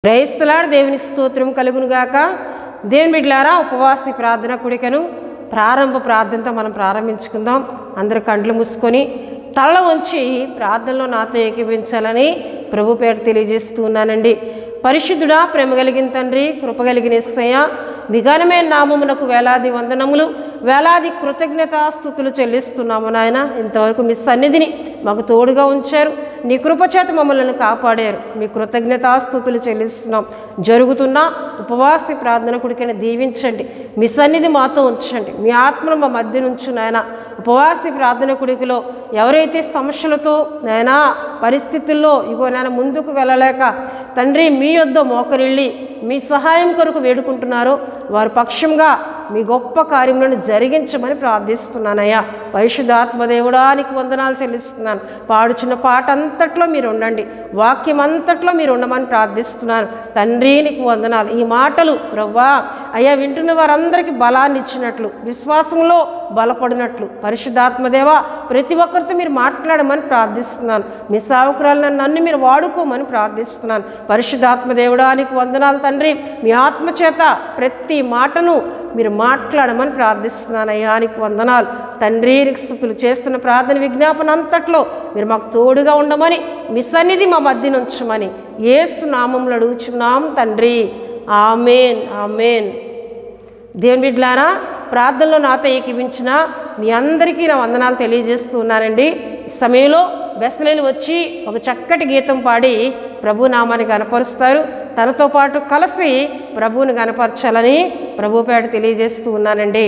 క్రైస్తలాడు దేవునికి స్తోత్రం కలుగును గాక. దేవుని బిడ్డలారా, ఉపవాసి ప్రార్థన కూడికను ప్రారంభ ప్రార్థనతో మనం ప్రారంభించుకుందాం. అందరూ కండ్లు మూసుకొని తల వంచి ప్రార్థనలో నాతో ఏకీభించాలని ప్రభు పేట తెలియజేస్తున్నానండి. పరిశుద్ధుడా, ప్రేమ కలిగిన తండ్రి, కృప కలిగిన యేసయ్య, మీ ఘనమైన నామమునకు వేలాది వందనములు, వేలాది కృతజ్ఞతాస్తుతులు చెల్లిస్తున్నాము నాయన. ఇంతవరకు మీ సన్నిధిని మాకు తోడుగా ఉంచారు, నీ కృపచేత మమ్మల్ని కాపాడారు. మీ కృతజ్ఞతాస్తుతులు చెల్లిస్తున్నాం. జరుగుతున్న ఉపవాసి ప్రార్థన కొడుకైనా దీవించండి, మీ సన్నిధి మాతో ఉంచండి, మీ ఆత్మను మా మధ్య నుంచు నాయన. ఉపవాసి ప్రార్థన కొడుకులో ఎవరైతే సమస్యలతో నాయనా పరిస్థితుల్లో ఇగో నాయన ముందుకు వెళ్ళలేక తండ్రి మీ యొద్ద మోకరిల్లి మీ సహాయం కొరకు వేడుకుంటున్నారో వారి పక్షంగా మీ గొప్ప కార్యములను జరిగించమని ప్రార్థిస్తున్నానయ్యా. పరిశుద్ధాత్మదేవుడానికి వందనాలు చెల్లిస్తున్నాను. పాడుచున్న పాట అంతట్లో మీరు ఉండండి, వాక్యం అంతట్లో మీరు ఉండమని ప్రార్థిస్తున్నాను తండ్రి. నీకు వందనాలు. ఈ మాటలు ప్రవ్వా అయ్యా వింటున్న వారందరికీ బలాన్ని ఇచ్చినట్లు, విశ్వాసంలో బలపడినట్లు పరిశుద్ధాత్మదేవ ప్రతి ఒక్కరితో మీరు మాట్లాడమని ప్రార్థిస్తున్నాను. మీ సేవకురాలను నన్ను మీరు వాడుకోమని ప్రార్థిస్తున్నాను. పరిశుద్ధాత్మదేవుడానికి వందనాలు తండ్రి. మీ ఆత్మచేత ప్రతి మాటను మీరు మాట్లాడమని ప్రార్థిస్తున్నాను అయ్యా. నీకు వందనాలు తండ్రి. స్తుతులు చేస్తున్న ప్రార్థన విజ్ఞాపన అంతట్లో మీరు మాకు తోడుగా ఉండమని, మీ సన్నిధి మా మధ్య ఉంచమని యేసు నామములో అడుగుచున్నాం తండ్రి. ఆమేన్, ఆమేన్. దేవుని బిడ్డలారా, ప్రార్థనలో నాతో ఏకీవించిన మీ అందరికీ నా వందనాలు తెలియజేస్తున్నానండి. ఈ సమయంలో బెసలేలు వచ్చి ఒక చక్కటి గీతం పాడి ప్రభు నామాన్ని గనపరుస్తారు. తనతో పాటు కలిసి ప్రభువుని గనపరచాలని ప్రభు పేట తెలియజేస్తూ ఉన్నానండి.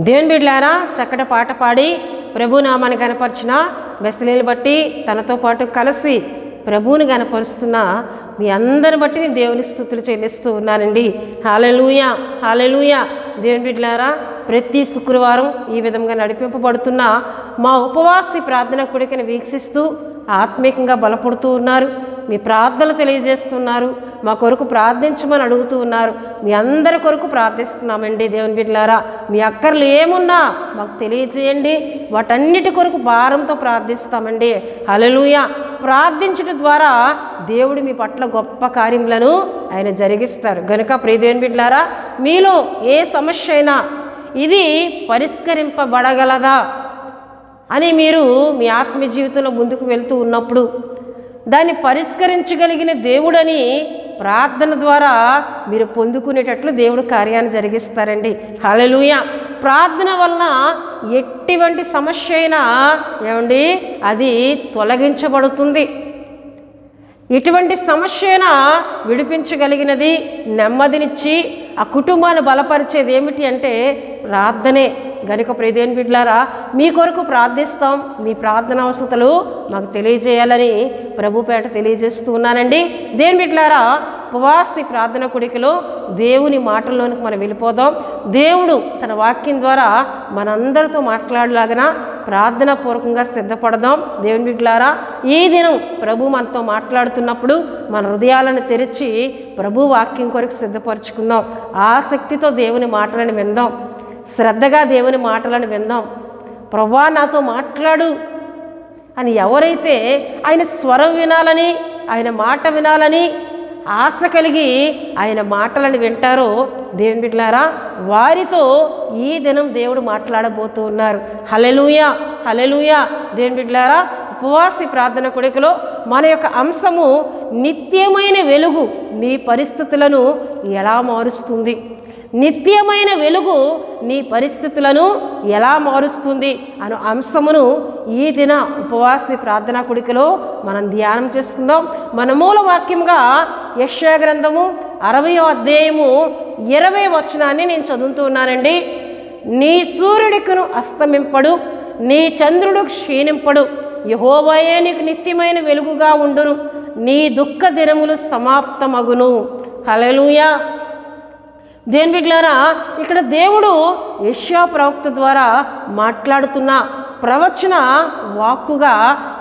దేవుని బిడ్డలారా, చక్కటి పాట పాడి ప్రభునామాన్ని కనపరిచిన బెస్తలేని బట్టి తనతో పాటు కలిసి ప్రభువుని కనపరుస్తున్న మీ అందరిని బట్టి నేను దేవుని స్తుతులు చెల్లిస్తూ ఉన్నానండి. హల్లెలూయా, హల్లెలూయా. దేవుని బిడ్డలారా, ప్రతి శుక్రవారం ఈ విధంగా నడిపింపబడుతున్న మా ఉపవాసి ప్రార్థన కూడికను వీక్షిస్తూ ఆత్మీయంగా బలపడుతూ ఉన్నారు. మీ ప్రార్థనలు తెలియజేస్తున్నారు. మా కొరకు ప్రార్థించమని అడుగుతూ ఉన్నారు. మీ అందరి కొరకు ప్రార్థిస్తున్నామండి. దేవుని బిడ్డలారా, మీ అక్కర్లు ఏమున్నా మాకు తెలియజేయండి. వాటన్నిటి కొరకు భారంతో ప్రార్థిస్తామండి. హల్లెలూయా. ప్రార్థించడం ద్వారా దేవుడు మీ పట్ల గొప్ప కార్యములను ఆయన జరిగిస్తారు. గనుక ప్రియ దేవుని బిడ్డలారా, మీలో ఏ సమస్య అయినా ఇది పరిష్కరింపబడగలదా అని మీరు మీ ఆత్మీయ జీవితంలో ముందుకు వెళ్తూ ఉన్నప్పుడు దాన్ని పరిష్కరించగలిగిన దేవుడని ప్రార్థన ద్వారా మీరు పొందుకునేటట్లు దేవుడు కార్యాన్ని జరిగిస్తారండి. హల్లెలూయా. ప్రార్థన వలన ఎటువంటి సమస్య అయినా ఏమండి అది తొలగించబడుతుంది. ఇటువంటి సమస్య అయినా విడిపించగలిగినది, నెమ్మదినిచ్చి ఆ కుటుంబాన్ని బలపరిచేది ఏమిటి అంటే ప్రార్థనే. గనుక ప్రియ దేవుని బిడ్డలారా, మీ కొరకు ప్రార్థిస్తాం. మీ ప్రార్థన అవసరతలు మాకు తెలియజేయాలని ప్రభుపేట తెలియజేస్తూ ఉన్నానండి. దేవుని బిడ్డలారా, ఉపవాసి ప్రార్థన కూడికలో దేవుని మాటల్లోనికి మనం వెళ్ళిపోదాం. దేవుడు తన వాక్యం ద్వారా మనందరితో మాట్లాడలాగిన ప్రార్థన పూర్వకంగా సిద్ధపడదాం. దేవుని బిడ్డలారా, ఈ దినం ప్రభు మనతో మాట్లాడుతున్నప్పుడు మన హృదయాలను తెరిచి ప్రభు వాక్యం కొరకు సిద్ధపరచుకుందాం. ఆసక్తితో దేవుని మాటలను విందాం. శ్రద్ధగా దేవుని మాటలను విందాం. ప్రభువా నాతో మాట్లాడు అని ఎవరైతే ఆయన స్వరం వినాలని, ఆయన మాట వినాలని ఆశ కలిగి ఆయన మాటలను వింటారో దేవుని బిడ్డలారా, వారితో ఈ దినం దేవుడు మాట్లాడబోతూ ఉన్నారు. హల్లెలూయా, హల్లెలూయా. దేవుని బిడ్డలారా, ఉపవాసి ప్రార్థన కూడికలో మన యొక్క అంశము నిత్యమైన వెలుగు నీ పరిస్థితులను ఎలా మారుస్తుంది. నిత్యమైన వెలుగు నీ పరిస్థితులను ఎలా మారుస్తుంది అనే అంశమును ఈ దిన ఉపవాసి ప్రార్థనా కూడికలో మనం ధ్యానం చేసుకుందాం. మన మూల వాక్యంగా యెషయా గ్రంథము 60వ అధ్యాయము 20వ వచనాన్ని నేను చదువుతూ ఉన్నానండి. నీ సూర్యుడికును అస్తమింపడు, నీ చంద్రుడు క్షీణింపడు, యెహోవాయే నీకు నిత్యమైన వెలుగుగా ఉండును, నీ దుఃఖ దినములు సమాప్తమగును. హల్లెలూయా. దేవుని బిడ్డలారా, ఇక్కడ దేవుడు యెషయా ప్రవక్త ద్వారా మాట్లాడుతున్న ప్రవచన వాక్కుగా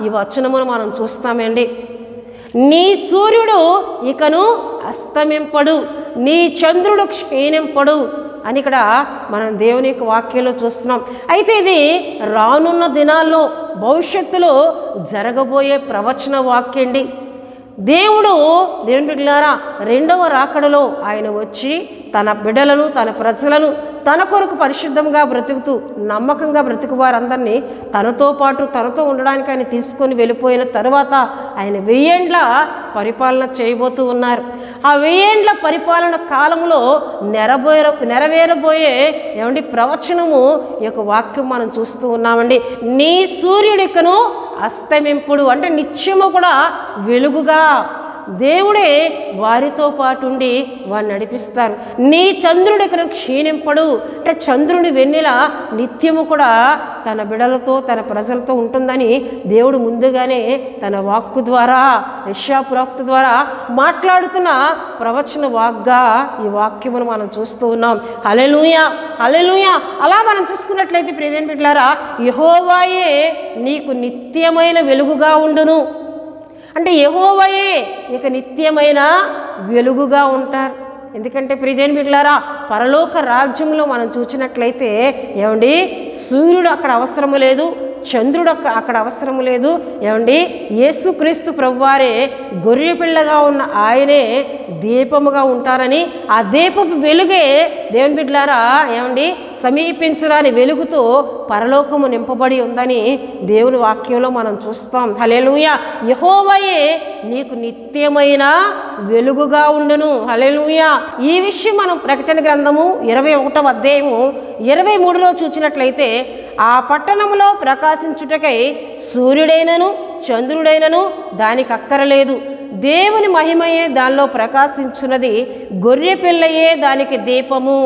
ఈ వచనమును మనం చూస్తామండి. నీ సూర్యుడు ఇకను అస్తమింపడు, నీ చంద్రుడు క్షీణింపడు అని ఇక్కడ మనం దేవుని యొక్క వాక్యంలో చూస్తున్నాం. అయితే ఇది రానున్న దినాల్లో భవిష్యత్తులో జరగబోయే ప్రవచన వాక్యండి. దేవుడు దేవుని బిడ్డలారా, రెండవ రాకడలో ఆయన వచ్చి తన బిడ్డలను, తన ప్రజలను తన కొరకు పరిశుద్ధంగా బ్రతుకుతూ నమ్మకంగా బ్రతుకు వారందరినీ తనతో పాటు తనతో ఉండడానికి ఆయన తీసుకొని వెళ్ళిపోయిన తరువాత ఆయన 1000 ఏండ్ల పరిపాలన చేయబోతూ ఉన్నారు. ఆ 1000 ఏండ్ల పరిపాలన కాలంలో నెరవేరబోయే ఏమండి ప్రవచనము ఈ యొక్క వాక్యం మనం చూస్తూ ఉన్నామండి. నీ సూర్యుడికను అస్తమింపుడు అంటే నిత్యము కూడా వెలుగుగా దేవుడే వారితో పాటు ఉండి వారిని నడిపిస్తారు. నీ చంద్రుడికను క్షీణింపడు అంటే చంద్రుడి వెన్నెల నిత్యము కూడా తన బిడలతో తన ప్రజలతో ఉంటుందని దేవుడు ముందుగానే తన వాక్కు ద్వారా యెషయా ప్రవక్త ద్వారా మాట్లాడుతున్న ప్రవచన వాగ్గా ఈ వాక్యమును మనం చూస్తూ ఉన్నాం. హల్లెలూయా, హల్లెలూయా. అలా మనం చూసుకున్నట్లయితే ప్రియమైన బిడ్డలారా, యెహోవాయే నీకు నిత్యమైన వెలుగుగా ఉండును అంటే యెహోవాయే ఇక నిత్యమైన వెలుగుగా ఉంటారు. ఎందుకంటే ప్రియమైన బిడ్డలారా, పరలోక రాజ్యంలో మనం చూసినట్లయితే ఏమండి సూర్యుడు అక్కడ అవసరము లేదు, చంద్రుడు అక్కడ అవసరం లేదు. ఏమండి యేసుక్రీస్తు ప్రభువారే గొర్రె పిల్లగా ఉన్న ఆయనే దీపముగా ఉంటారని, ఆ దీపపు వెలుగే దేవుని బిడ్డలారా ఏమండి సమీపించరాని వెలుగుతో పరలోకము నింపబడి ఉందని దేవుని వాక్యంలో మనం చూస్తాం. హల్లెలూయా. యెహోవాయే నీకు నిత్యమైన వెలుగుగా ఉండును. హల్లెలూయా. ఈ విషయం మనం ప్రకటన గ్రంథము 21వ అధ్యాయము 23లో చూసినట్లయితే, ఆ పట్టణంలో ప్రకాశించుటకై సూర్యుడైనను చంద్రుడైనను దానికి అక్కరలేదు, దేవుని మహిమయే దానిలో ప్రకాశించున్నది, గొర్రె పిల్లయే దానికి దీపము.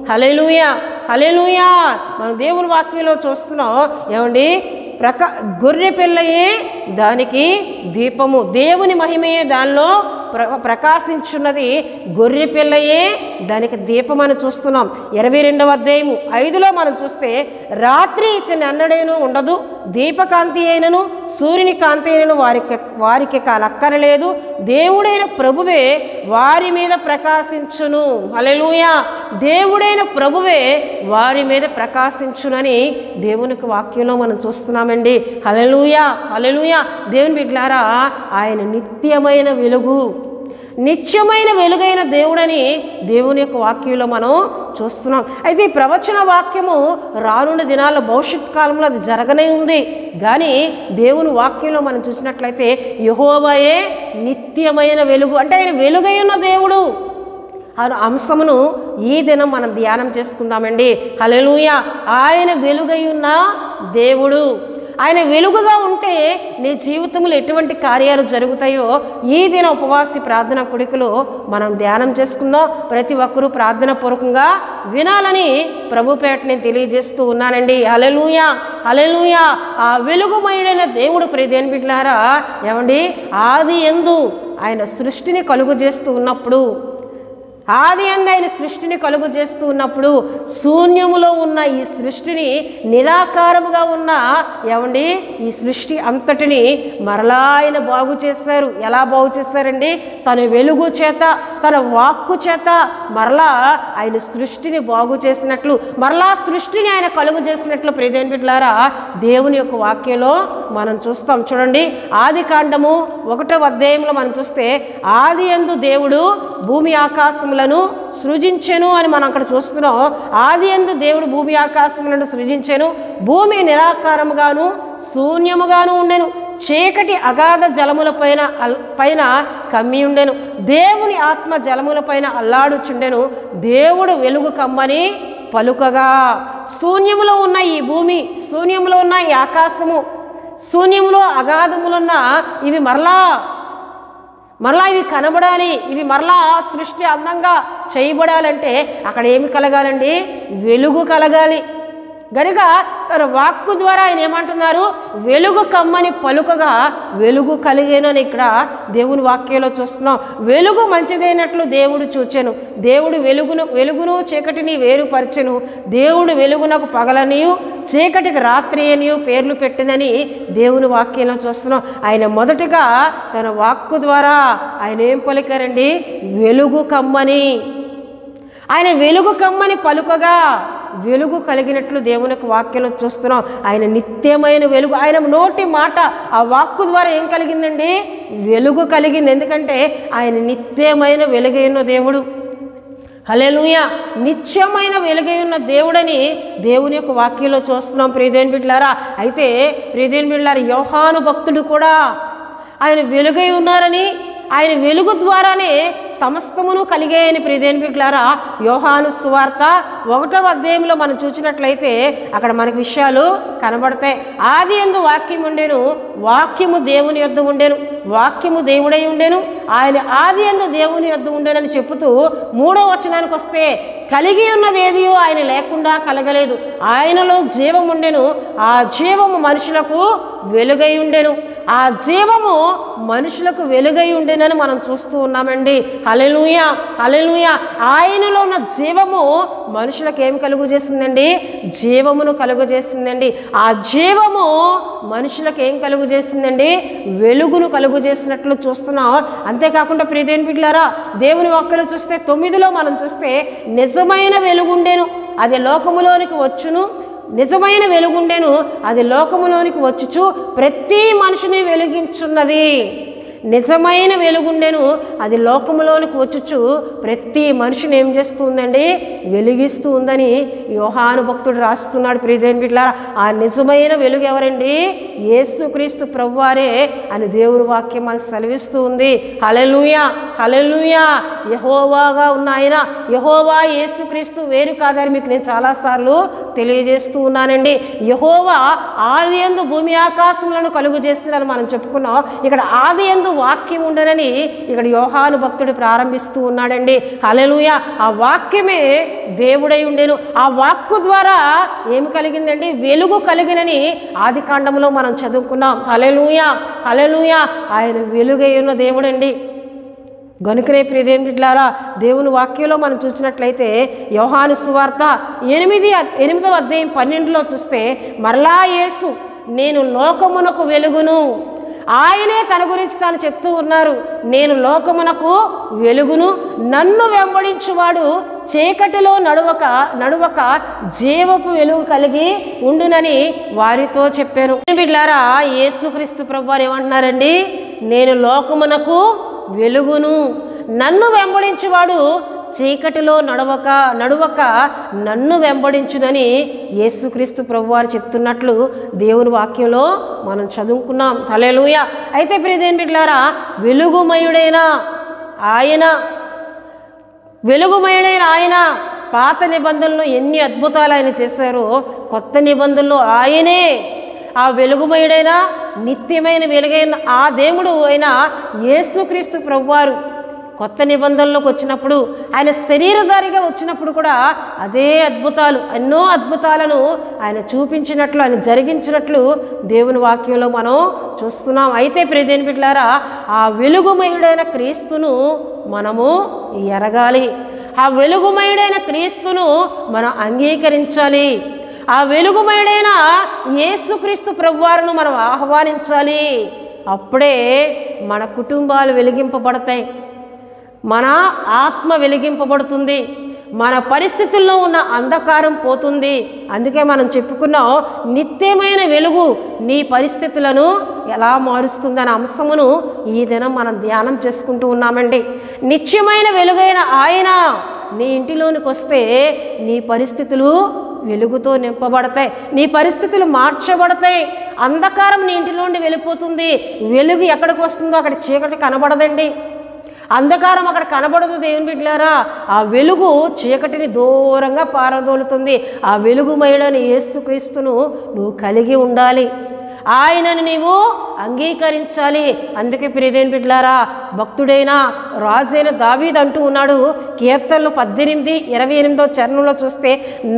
హల్లెలూయా, హల్లెలూయా. మనం దేవుని వాక్యంలో చూస్తున్నాం ఏమండి, గొర్రె పిల్లయే దానికి దీపము, దేవుని మహిమయే దానిలో ప్రకాశించున్నది, గొర్రె పిల్లయే దానికి దీపం అని చూస్తున్నాం. 22వ అధ్యాయము 5లో మనం చూస్తే, రాత్రి ఇతని అన్నడేను ఉండదు, దీపకాంతి అయినను సూర్యుని కాంతి అయినను వారికి కాలక్కరలేదు, దేవుడైన ప్రభువే వారి మీద ప్రకాశించును. హల్లెలూయా, దేవుడైన ప్రభువే వారి మీద ప్రకాశించునని దేవునికి వాక్యంలో మనం చూస్తున్నామండి. హల్లెలూయా, హల్లెలూయా. దేవుని బిడ్డలారా, ఆయన నిత్యమైన వెలుగు, నిత్యమైన వెలుగైన దేవుడని దేవుని యొక్క వాక్యంలో మనం చూస్తున్నాం. అయితే ఈ ప్రవచన వాక్యము రానున్న దినాల్లో భవిష్యత్ కాలంలో అది జరగనే ఉంది. కానీ దేవుని వాక్యంలో మనం చూసినట్లయితే యెహోవాయే నిత్యమైన వెలుగు, అంటే ఆయన వెలుగై ఉన్న దేవుడు. ఆ అంశమును ఈ దినం మనం ధ్యానం చేసుకుందామండి. హల్లెలూయా. ఆయన వెలుగై ఉన్న దేవుడు. ఆయన వెలుగుగా ఉంటే నీ జీవితంలో ఎటువంటి కార్యాలు జరుగుతాయో ఈ దిన ఉపవాసి ప్రార్థన కుడికలో మనం ధ్యానం చేసుకుందాం. ప్రతి ఒక్కరూ ప్రార్థన పూర్వకంగా వినాలని ప్రభుపేట నేను తెలియజేస్తూ ఉన్నానండి. హల్లెలూయా, హల్లెలూయా. ఆ వెలుగుమయుడైన దేవుడు ప్రియదేని బిడ్డలారా, ఏమండి, ఆది యందు ఆయన సృష్టిని కలుగు చేస్తూ ఉన్నప్పుడు, ఆది యందు ఆయన సృష్టిని కలుగు చేస్తూ ఉన్నప్పుడు శూన్యములో ఉన్న ఈ సృష్టిని, నిరాకారముగా ఉన్న ఏమండి ఈ సృష్టి అంతటిని మరలా ఆయన బాగు చేశారు. ఎలా బాగు చేశారండి? తన వెలుగు చేత, తన వాక్కు చేత మరలా ఆయన సృష్టిని బాగు చేసినట్లు, మరలా సృష్టిని ఆయన కలుగు చేసినట్లు ప్రియదేని బిడ్డలారా దేవుని యొక్క వాక్యంలో మనం చూస్తాం. చూడండి, ఆది కాండము 1వ అధ్యాయంలో మనం చూస్తే, ఆది యందు దేవుడు భూమి ఆకాశములను సృజించెను అని మనం అక్కడ చూస్తున్నాం. ఆది యందు దేవుడు భూమి ఆకాశములను సృజించెను, భూమి నిరాకారముగాను శూన్యముగాను ఉండెను, చీకటి అగాధ జలముల పైన కమ్మి ఉండెను, దేవుని ఆత్మ జలముల పైన అల్లాడుచుండెను, దేవుడు వెలుగు కమ్మని పలుకగా. శూన్యములో ఉన్న ఈ భూమి, శూన్యములో ఉన్న ఈ ఆకాశము, శూన్యములో అగాధములున్న ఇవి మరలా ఇవి కనబడాలి, ఇవి మరలా సృష్టి అందంగా చేయబడాలంటే అక్కడ ఏమి కలగాలండి? వెలుగు కలగాలి. గనుక తన వాక్కు ద్వారా ఆయన ఏమంటున్నారు? వెలుగు కమ్మని పలుకగా వెలుగు కలిగేనని ఇక్కడ దేవుని వాక్యంలో చూస్తున్నాం. వెలుగు మంచిదైనట్లు దేవుడు చూచెను, దేవుడు వెలుగును చీకటిని వేరుపరచెను, దేవుడు వెలుగునకు పగలనియు చీకటికి రాత్రి అనియు పేర్లు పెట్టినని దేవుని వాక్యంలో చూస్తున్నాం. ఆయన మొదటిగా తన వాక్కు ద్వారా ఆయన ఏం పలికారండి? వెలుగు కమ్మని. ఆయన వెలుగు కమ్మని పలుకగా వెలుగు కలిగినట్లు దేవుని వాక్యంలో చూస్తున్నాం. ఆయన నిత్యమైన వెలుగు. ఆయన నోటి మాట, ఆ వాక్కు ద్వారా ఏం కలిగిందండి? వెలుగు కలిగింది. ఎందుకంటే ఆయన నిత్యమైన వెలుగైన దేవుడు. హల్లెలూయా. నిత్యమైన వెలుగై ఉన్న దేవుడని దేవుని యొక్క వాక్యంలో చూస్తున్నాం ప్రియదేని బిడ్డలారా. అయితే ప్రియదేని బిడ్డలారా, యోహాను భక్తుడు కూడా ఆయన వెలుగై ఉన్నారని, ఆయన వెలుగు ద్వారానే సమస్తమును కలిగాయని ప్రియదేని బిడ్డలారా యోహాను సువార్త 1వ అధ్యాయంలో మనం చూసినట్లయితే అక్కడ మనకు విషయాలు కనబడతాయి. ఆది యందు వాక్యం ఉండెను, వాక్యము దేవుని యొద్ద ఉండెను, వాక్యము దేవుడై ఉండెను, ఆయన ఆది యందు దేవుని యొద్ద ఉండెనని చెప్పుతూ 3వ వచనానికి వస్తే, కలిగి ఉన్నది ఏదియో ఆయన లేకుండా కలగలేదు, ఆయనలో జీవం ఉండెను, ఆ జీవము మనుషులకు వెలుగై ఉండెను, ఆ జీవము మనుషులకు వెలుగై ఉండేనని మనం చూస్తూ ఉన్నామండి. హల్లెలూయా, హల్లెలూయా. ఆయనలో ఉన్న జీవము మనుషులకు ఏం కలుగు చేసిందండి? జీవమును కలుగు చేసిందండి. ఆ జీవము మనుషులకు ఏం కలుగు చేసిందండి? వెలుగును కలుగు చేసినట్లు చూస్తున్నాం. అంతేకాకుండా ప్రియదేని బిడ్డలారా, దేవుని వాక్యంలో చూస్తే 9లో మనం చూస్తే, నిజమైన వెలుగుండెను, అది లోకములోనికి వచ్చును, నిజమైన వెలుగుండెను, అది లోకములోనికి వచ్చుచు ప్రతి మనిషిని వెలిగించున్నది. నిజమైన వెలుగుండెను, అది లోకములోనికి వచ్చుచు ప్రతి మనిషిని ఏం చేస్తూ ఉందండి? వెలిగిస్తూ ఉందని యోహాను భక్తుడు రాస్తున్నాడు. ప్రియదేని బిడ్డలారా, ఆ నిజమైన వెలుగు ఎవరండి? యేసుక్రీస్తు ప్రభువారే అని దేవుని వాక్యం మనకు సెలవిస్తూ ఉంది. హల్లెలూయా, హల్లెలూయా. యెహోవాగా ఉన్న ఆయన, యెహోవా యేసుక్రీస్తు వేరు కాదని మీకు నేను చాలాసార్లు తెలియజేస్తూ ఉన్నానండి. యెహోవా ఆది యందు భూమి ఆకాశములను కలుగు చేస్తున్నారని మనం చెప్పుకున్నాం. ఇక్కడ ఆది యందు వాక్యం ఉండనని ఇక్కడ యోహాను భక్తుడు ప్రారంభిస్తూ ఉన్నాడండి. హల్లెలూయా. ఆ వాక్యమే దేవుడై ఉండేను. ఆ వాక్కు ద్వారా ఏమి కలిగిందండి? వెలుగు కలిగినని ఆది కాండంలో మనం చదువుకున్నాం. హల్లెలూయా, హల్లెలూయా. ఆయన వెలుగై ఉన్న దేవుడండి. గనుకనే ప్రియదేవుని బిడ్డలారా, దేవుని వాక్యంలో మనం చూసినట్లయితే యోహాను సువార్త 8వ అధ్యాయం 12లో చూస్తే మరలా యేసు నేను లోకమునకు వెలుగును, ఆయనే తన గురించి తాను చెప్తూ ఉన్నారు. నేను లోకమునకు వెలుగును, నన్ను వెంబడించువాడు చీకటిలో నడువక జీవపు వెలుగు కలిగి ఉండునని వారితో చెప్పాను. బిడ్డలారా, యేసుక్రీస్తు ప్రభువారు ఏమంటున్నారండి? నేను లోకమునకు వెలుగును, నన్ను వెంబడించువాడు చీకటిలో నడువక నన్ను వెంబడించునని యేసుక్రీస్తు ప్రభువారు చెప్తున్నట్లు దేవుని వాక్యంలో మనం చదువుకున్నాం. హల్లెలూయా. అయితే ప్రియదేవుని బిడ్డలారా, వెలుగుమయుడైన ఆయన పాత నిబంధనలో ఎన్ని అద్భుతాలు ఆయన చేశారో, కొత్త నిబంధనలో ఆయనే ఆ వెలుగుమయుడైన నిత్యమైన వెలుగైన ఆ దేవుడు అయిన యేసుక్రీస్తు ప్రభువారు కొత్త నిబంధనలోకి వచ్చినప్పుడు, ఆయన శరీరధారిగా వచ్చినప్పుడు కూడా అదే అద్భుతాలు, ఎన్నో అద్భుతాలను ఆయన చూపించినట్లు, ఆయన జరిగించినట్లు దేవుని వాక్యంలో మనం చూస్తున్నాం. అయితే ప్రియదేవుని బిడ్డలారా, ఆ వెలుగుమయుడైన క్రీస్తును మనము ఎరగాలి. ఆ వెలుగుమయుడైన క్రీస్తును మనం అంగీకరించాలి. ఆ వెలుగుమయుడైన యేసుక్రీస్తు ప్రభువారును మనం ఆహ్వానించాలి. అప్పుడే మన కుటుంబాలు వెలిగింపబడతాయి, మన ఆత్మ వెలిగింపబడుతుంది, మన పరిస్థితుల్లో ఉన్న అంధకారం పోతుంది. అందుకే మనం చెప్పుకున్నాం, నిత్యమైన వెలుగు నీ పరిస్థితులను ఎలా మారుస్తుందనే అంశమును ఈ దినం మనం ధ్యానం చేసుకుంటూ ఉన్నామండి. నిత్యమైన వెలుగైన ఆయన నీ ఇంటిలోనికి వస్తే నీ పరిస్థితులు వెలుగుతో నింపబడతాయి, నీ పరిస్థితులు మార్చబడతాయి. అంధకారం నీ ఇంటిలోండి వెళ్ళిపోతుంది. వెలుగు ఎక్కడికి వస్తుందో అక్కడ చీకటి కనబడదండి, అంధకారం అక్కడ కనబడదు. దేవుని బిడ్డలారా, ఆ వెలుగు చీకటిని దూరంగా పారదోలుతుంది. ఆ వెలుగుమయుడని యేసుక్రీస్తును నువ్వు కలిగి ఉండాలి, ఆయనను నీవు అంగీకరించాలి. అందుకే ప్రియదేవుని బిడ్డలారా, భక్తుడైన రాజైన దావీదు అంటూ ఉన్నాడు, కీర్తనలు 18:28 చరణంలో చూస్తే,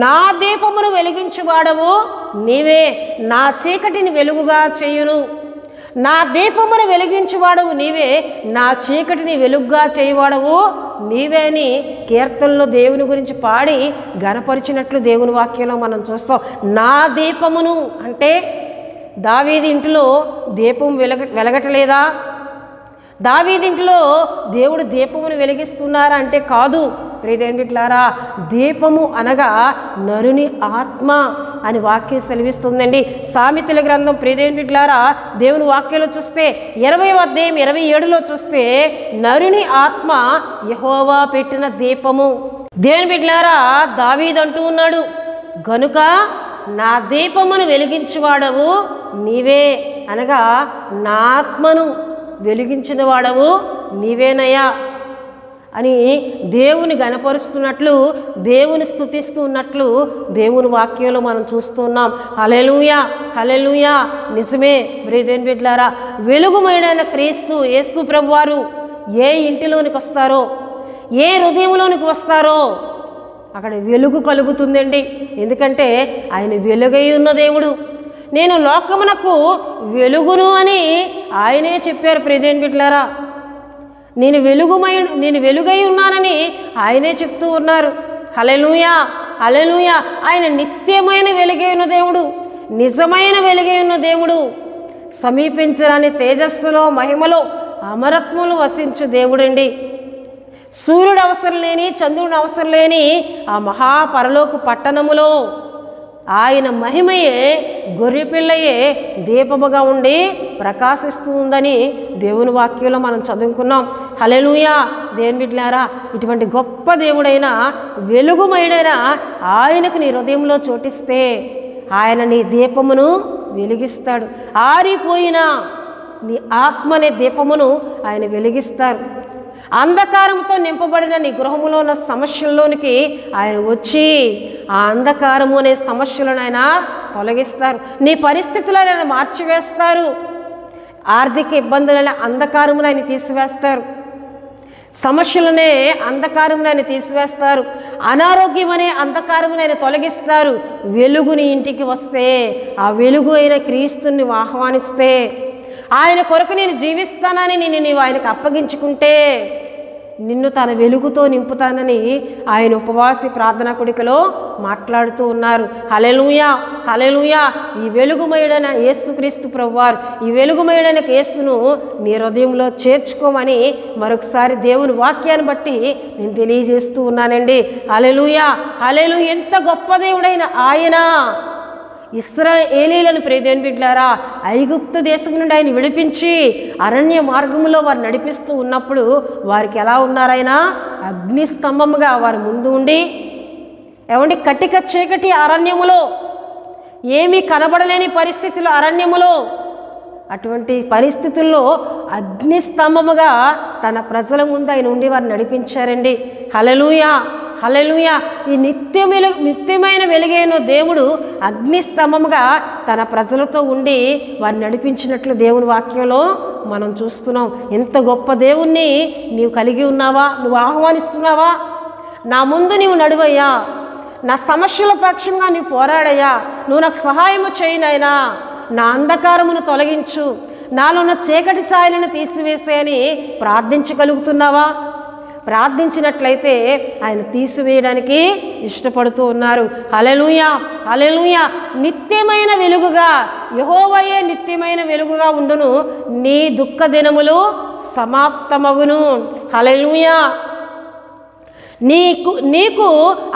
నా దీపమును వెలిగించువాడవు నీవే, నా చీకటిని వెలుగుగా చేయును. నా దీపమును వెలిగించువాడవు నీవే, నా చీకటిని వెలుగుగా చేయవాడవు నీవే అని కీర్తనలో దేవుని గురించి పాడి గణపరిచినట్లు దేవుని వాక్యంలో మనం చూస్తాం. నా దీపమును అంటే దావీదు ఇంటిలో దీపం వెలగటలేదా? దావీదు ఇంటిలో దేవుడు దీపమును వెలిగిస్తున్నారా అంటే కాదు. ప్రియదేవుని బిడ్డలారా, దీపము అనగా నరుని ఆత్మ అని వాక్యం సెలవిస్తుందండి. సామెతల గ్రంథం ప్రియదేవుని బిడ్డలారా, దేవుని వాక్యంలో చూస్తే 20వ అధ్యాయం 27లో చూస్తే, నరుని ఆత్మ యెహోవా పెట్టిన దీపము. దేవుని బిడ్డలారా, దావీదు అంటూ ఉన్నాడు, గనుక నా దీపమును వెలిగించువాడవు నీవే, అనగా నా ఆత్మను వెలిగించిన వాడవు నీవేనయ్యా అని దేవుని గణపరుస్తున్నట్లు, దేవుని స్తుతిస్తూ ఉన్నట్లు దేవుని వాక్యంలో మనం చూస్తున్నాం. హల్లెలూయా, హల్లెలూయా. నిజమే ప్రియదేవుని బిడ్డలారా, వెలుగుమయుడైన క్రీస్తు యేసు ప్రభువారు ఏ ఇంటిలోనికి వస్తారో, ఏ హృదయంలోనికి వస్తారో అక్కడ వెలుగు కలుగుతుందండి. ఎందుకంటే ఆయన వెలుగై ఉన్న దేవుడు. నేను లోకమునకు వెలుగును అని ఆయనే చెప్పారు. ప్రియదేవుని బిడ్డలారా, నేను వెలుగై ఉన్నానని ఆయనే చెప్తూ ఉన్నారు. హల్లెలూయా, హల్లెలూయా. ఆయన నిత్యమైన వెలుగై ఉన్న దేవుడు, నిజమైన వెలుగై ఉన్న దేవుడు, సమీపించరాని తేజస్సులో మహిమలో అమరత్వములు వసించు దేవుడండి. సూర్యుడు అవసరం లేని, చంద్రుడు అవసరం లేని ఆ మహాపరలోక పట్టణములో ఆయన మహిమయే, గొర్రెపిల్లయే దీపముగా ఉండి ప్రకాశిస్తూ ఉందని దేవుని వాక్యంలో మనం చదువుకున్నాం. హల్లెలూయా. దేవుని బిడ్డలారా, ఇటువంటి గొప్ప దేవుడైన వెలుగుమయుడైన ఆయనకు నీ హృదయంలో చోటిస్తే ఆయన నీ దీపమును వెలిగిస్తాడు. ఆరిపోయిన నీ ఆత్మనే దీపమును ఆయన వెలిగిస్తారు. అంధకారంతో నింపబడిన నీ గృహములో ఉన్న సమస్యల్లోనికి ఆయన వచ్చి ఆ అంధకారము అనే సమస్యలను ఆయన తొలగిస్తారు. నీ పరిస్థితులను ఆయన మార్చివేస్తారు. ఆర్థిక ఇబ్బందులనే అంధకారమును ఆయన తీసివేస్తారు. సమస్యలనే అంధకారమును ఆయన తీసివేస్తారు. అనారోగ్యం అనే అంధకారమును ఆయన తొలగిస్తారు. వెలుగుని ఇంటికి వస్తే, ఆ వెలుగు అయిన క్రీస్తుని ఆహ్వానిస్తే, ఆయన కొరకు నేను జీవిస్తానని నీవు ఆయనకు అప్పగించుకుంటే నిన్ను తన వెలుగుతో నింపుతానని ఆయన ఉపవాసి ప్రార్థనా కూడికలో మాట్లాడుతూ ఉన్నారు. హల్లెలూయా, హల్లెలూయా. ఈ వెలుగుమయుడైన యేసుక్రీస్తు ప్రభువారు, ఈ వెలుగుమయుడైన యేసును నీ హృదయంలో చేర్చుకోమని మరొకసారి దేవుని వాక్యాన్ని బట్టి నేను తెలియజేస్తూ ఉన్నానండి. హల్లెలూయా, హల్లెలూయా. ఎంత గొప్ప దేవుడైన ఆయన ఇశ్రాయేలీయులను ప్రియదేవుని బిడ్డలారా ఐగుప్తు దేశం నుండి ఆయన విడిపించి అరణ్య మార్గంలో వారు నడిపిస్తూ ఉన్నప్పుడు వారికి ఎలా ఉన్నారైనా అగ్ని స్తంభముగా వారి ముందు ఉండి, ఏమండి కటిక చీకటి అరణ్యములో, ఏమీ కనబడలేని పరిస్థితుల్లో అరణ్యములో, అటువంటి పరిస్థితుల్లో అగ్ని స్తంభముగా తన ప్రజల ముందు ఆయన ఉండి వారిని నడిపించారండి. హల్లెలూయా, హల్లెలూయా. ఈ నిత్యమైన వెలుగైన దేవుడు అగ్ని స్తంభముగా తన ప్రజలతో ఉండి వారిని నడిపించినట్లు దేవుని వాక్యంలో మనం చూస్తున్నాం. ఎంత గొప్ప దేవుణ్ణి నీవు కలిగి ఉన్నావా? నువ్వు ఆహ్వానిస్తున్నావా? నా ముందు నీవు నడువయ్యా, నా సమస్యల పక్షంగా నీవు పోరాడయ్యా, నువ్వు నాకు సహాయము చేయనైనా, నా అంధకారమును తొలగించు, నాలో ఉన్న చీకటి ఛాయలను తీసివేసేయని ప్రార్థించగలుగుతున్నావా? ప్రార్థించినట్లయితే ఆయన తీసివేయడానికి ఇష్టపడుతూ ఉన్నారు. హల్లెలూయా, హల్లెలూయా. నిత్యమైన వెలుగుగా యెహోవాయే నిత్యమైన వెలుగుగా ఉండును, నీ దుఃఖ దినములు సమాప్తమగును. హల్లెలూయా. నీకు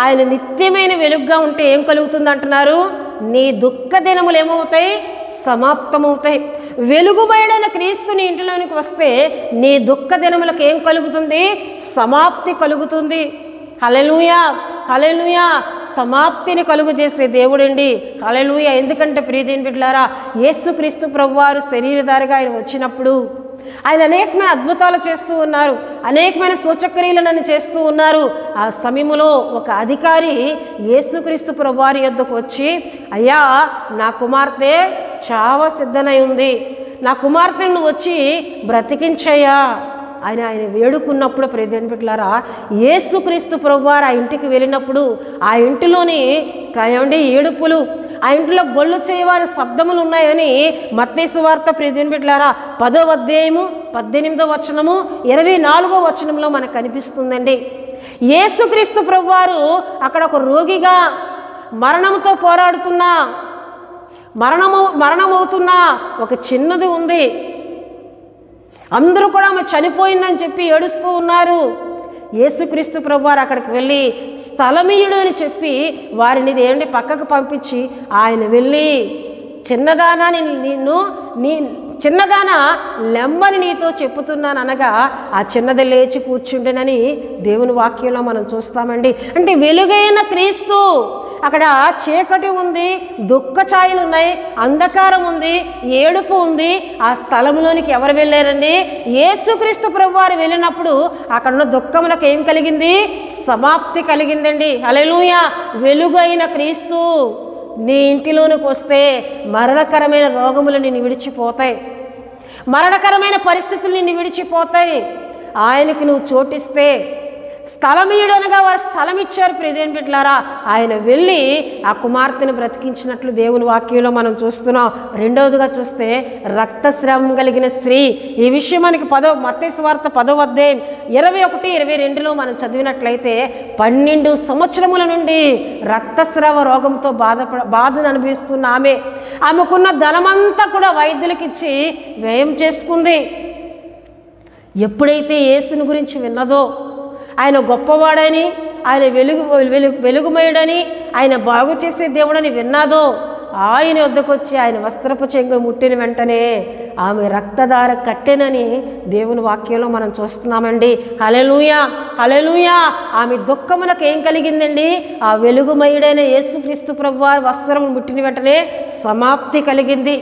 ఆయన నిత్యమైన వెలుగుగా ఉంటే ఏం కలుగుతుంది అంటున్నారు? నీ దుఃఖ దినములు ఏమవుతాయి? సమాప్తమవుతాయి. వెలుగుబయడైన క్రీస్తు నీ ఇంటిలోనికి వస్తే నీ దుఃఖ దినములకు ఏం కలుగుతుంది? సమాప్తి కలుగుతుంది. హల్లెలూయా, హల్లెలూయా. సమాప్తిని కలుగు చేసే దేవుడండి. హల్లెలూయా. ఎందుకంటే ప్రియదేవుని బిడ్డలారా, యేసుక్రీస్తు ప్రభువారు శరీరధారిగా ఆయన వచ్చినప్పుడు ఆయన అనేకమైన అద్భుతాలు చేస్తూ ఉన్నారు, అనేకమైన సూచక్రియలను చేస్తూ ఉన్నారు. ఆ సమయంలో ఒక అధికారి యేసుక్రీస్తు ప్రభువారి యొద్దకు వచ్చి, అయ్యా నా కుమార్తె చావ సిద్ధనై ఉంది, నా కుమార్తెను వచ్చి బ్రతికించయ్యా ఆయన వేడుకున్నప్పుడు ప్రియదేవుని బిడ్డలారా, యేసుక్రీస్తు ప్రభువారు ఆ ఇంటికి వెళ్ళినప్పుడు ఆ ఇంటిలోని ఏడుపులు, ఆ ఇంట్లో గొల్లు చేయవారి శబ్దములు ఉన్నాయని మత్తయి సువార్త ప్రియదేవుని బిడ్డలారా 10వ అధ్యాయము 18వ వచనము 24వ వచనంలో మనకు కనిపిస్తుందండి. యేసుక్రీస్తు ప్రభువారు అక్కడ ఒక రోగిగా మరణంతో పోరాడుతున్నా, మరణమవుతున్నా ఒక చిన్నది ఉంది. అందరూ కూడా ఆమె చనిపోయిందని చెప్పి ఏడుస్తూ ఉన్నారు. యేసుక్రీస్తు ప్రభువారు అక్కడికి వెళ్ళి స్థలమీయుడు అని చెప్పి వారిని ఏంటి పక్కకు పంపించి ఆయన వెళ్ళి, చిన్నదానా చిన్నదానా లెమ్మని నీతో చెప్పుతున్నాను అనగా ఆ చిన్నది లేచి కూర్చుండేనని దేవుని వాక్యంలో మనం చూస్తామండి. అంటే వెలుగైన క్రీస్తు, అక్కడ చీకటి ఉంది, దుఃఖ ఛాయలు ఉన్నాయి, అంధకారం ఉంది, ఏడుపు ఉంది. ఆ స్థలంలోనికి ఎవరు వెళ్ళారండి? యేసుక్రీస్తు ప్రభువారు వెళ్ళినప్పుడు అక్కడ ఉన్న దుఃఖములకు ఏం కలిగింది? సమాప్తి కలిగిందండి. హల్లెలూయా. వెలుగైన క్రీస్తు నీ ఇంటిలోనికి వస్తే మరణకరమైన రోగములు నిన్ను విడిచిపోతాయి, మరణకరమైన పరిస్థితులు నిన్ను విడిచిపోతాయి. ఆయనకు నువ్వు చోటిస్తే, స్థలమీయుడు అనగా వారు స్థలం ఇచ్చారు ప్రియదేవుని బిడ్డలారా. ఆయన వెళ్ళి ఆ కుమార్తెను బ్రతికించినట్లు దేవుని వాక్యంలో మనం చూస్తున్నాం. రెండవదిగా చూస్తే రక్తస్రావం కలిగిన స్త్రీ, ఈ విషయం మనకి మత్తయి సువార్త 10వ అధ్యాయం 21, 22లో మనం చదివినట్లయితే 12 సంవత్సరముల నుండి రక్తస్రావ రోగంతో బాధను అనుభవిస్తున్న ఆమెకున్న ధనమంతా కూడా వైద్యులకి ఇచ్చి వ్యయం చేసుకుంది. ఎప్పుడైతే యేసుని గురించి విన్నదో, ఆయన గొప్పవాడని, ఆయన వెలుగుమయుడని, ఆయన బాగు చేసే దేవుడని విన్నాదో, ఆయన వద్దకు వచ్చి ఆయన వస్త్రపు చెంగు ముట్టిన వెంటనే ఆమె రక్తధార కట్టెనని దేవుని వాక్యంలో మనం చూస్తున్నామండి. హల్లెలూయా, హల్లెలూయా. ఆమె దుఃఖములకు ఏం కలిగిందండి? ఆ వెలుగుమయుడైన యేసుక్రీస్తు ప్రభువారి వస్త్రము ముట్టిన వెంటనే సమాప్తి కలిగింది.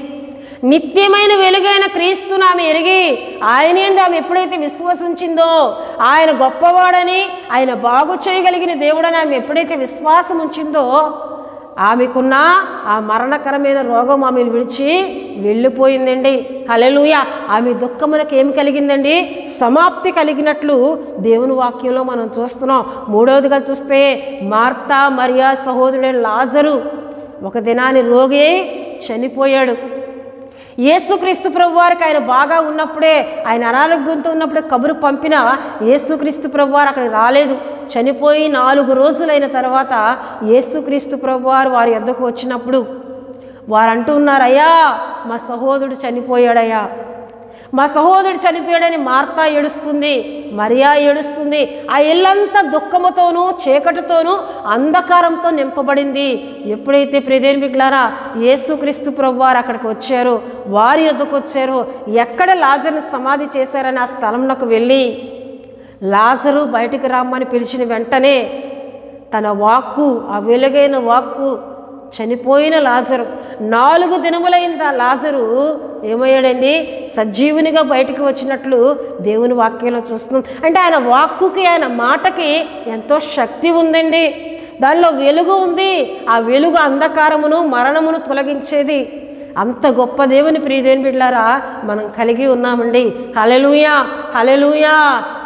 నిత్యమైన వెలుగైన క్రీస్తును ఆమె ఎరిగి ఆయన యందు ఆమె ఎప్పుడైతే విశ్వసించిందో, ఆయన గొప్పవాడని, ఆయన బాగు చేయగలిగిన దేవుడని ఆమె ఎప్పుడైతే విశ్వాసం ఉంచిందో, ఆమెకున్న ఆ మరణకరమైన రోగం ఆమెను విడిచి వెళ్ళిపోయిందండి. హల్లెలూయా. ఆమె దుఃఖమునకు ఏమి కలిగిందండి? సమాప్తి కలిగినట్లు దేవుని వాక్యంలో మనం చూస్తున్నాం. మూడవదిగా చూస్తే మార్తా మరియా సహోదరుడైన లాజరు ఒక దినాన్ని రోగి చనిపోయాడు. యేసుక్రీస్తు ప్రభువారికి ఆయన బాగా ఉన్నప్పుడే, ఆయన అనారోగ్యంతో ఉన్నప్పుడే కబురు పంపిన యేసుక్రీస్తు ప్రభువారు అక్కడికి రాలేదు. చనిపోయి 4 రోజులైన తర్వాత యేసుక్రీస్తు ప్రభువారు వారి యొద్దకు వచ్చినప్పుడు వారు అంటూ ఉన్నారు, అయ్యా మా సహోదరుడు చనిపోయాడయ్యా, మా సహోదరుడు చనిపోయాడని మార్తా ఏడుస్తుంది, మరియా ఏడుస్తుంది. ఆ ఇల్లంతా దుఃఖముతోనూ చీకటితోనూ అంధకారంతో నింపబడింది. ఎప్పుడైతే ప్రియదేవుని బిడ్డలారా యేసుక్రీస్తు ప్రభువారు అక్కడికి వచ్చారో, వారి యొద్దకు వచ్చారో, ఎక్కడ లాజరుని సమాధి చేశారని ఆ స్థలంలోకి వెళ్ళి లాజరు బయటికి రమ్మని పిలిచిన వెంటనే తన వాక్కు, ఆ వెలుగైన వాక్కు, చనిపోయిన లాజరు 4 దినములైన లాజరు ఏమయ్యాడండి? సజీవునిగా బయటికి వచ్చినట్లు దేవుని వాక్యంలో చూస్తున్నాం. అంటే ఆయన వాక్కుకి, ఆయన మాటకి ఎంతో శక్తి ఉందండి. దానిలో వెలుగు ఉంది. ఆ వెలుగు అంధకారమును మరణమును తొలగించేది. అంత గొప్ప దేవుని ప్రియదేవుని బిడ్డలారా మనం కలిగి ఉన్నామండి. హల్లెలూయా, హల్లెలూయా.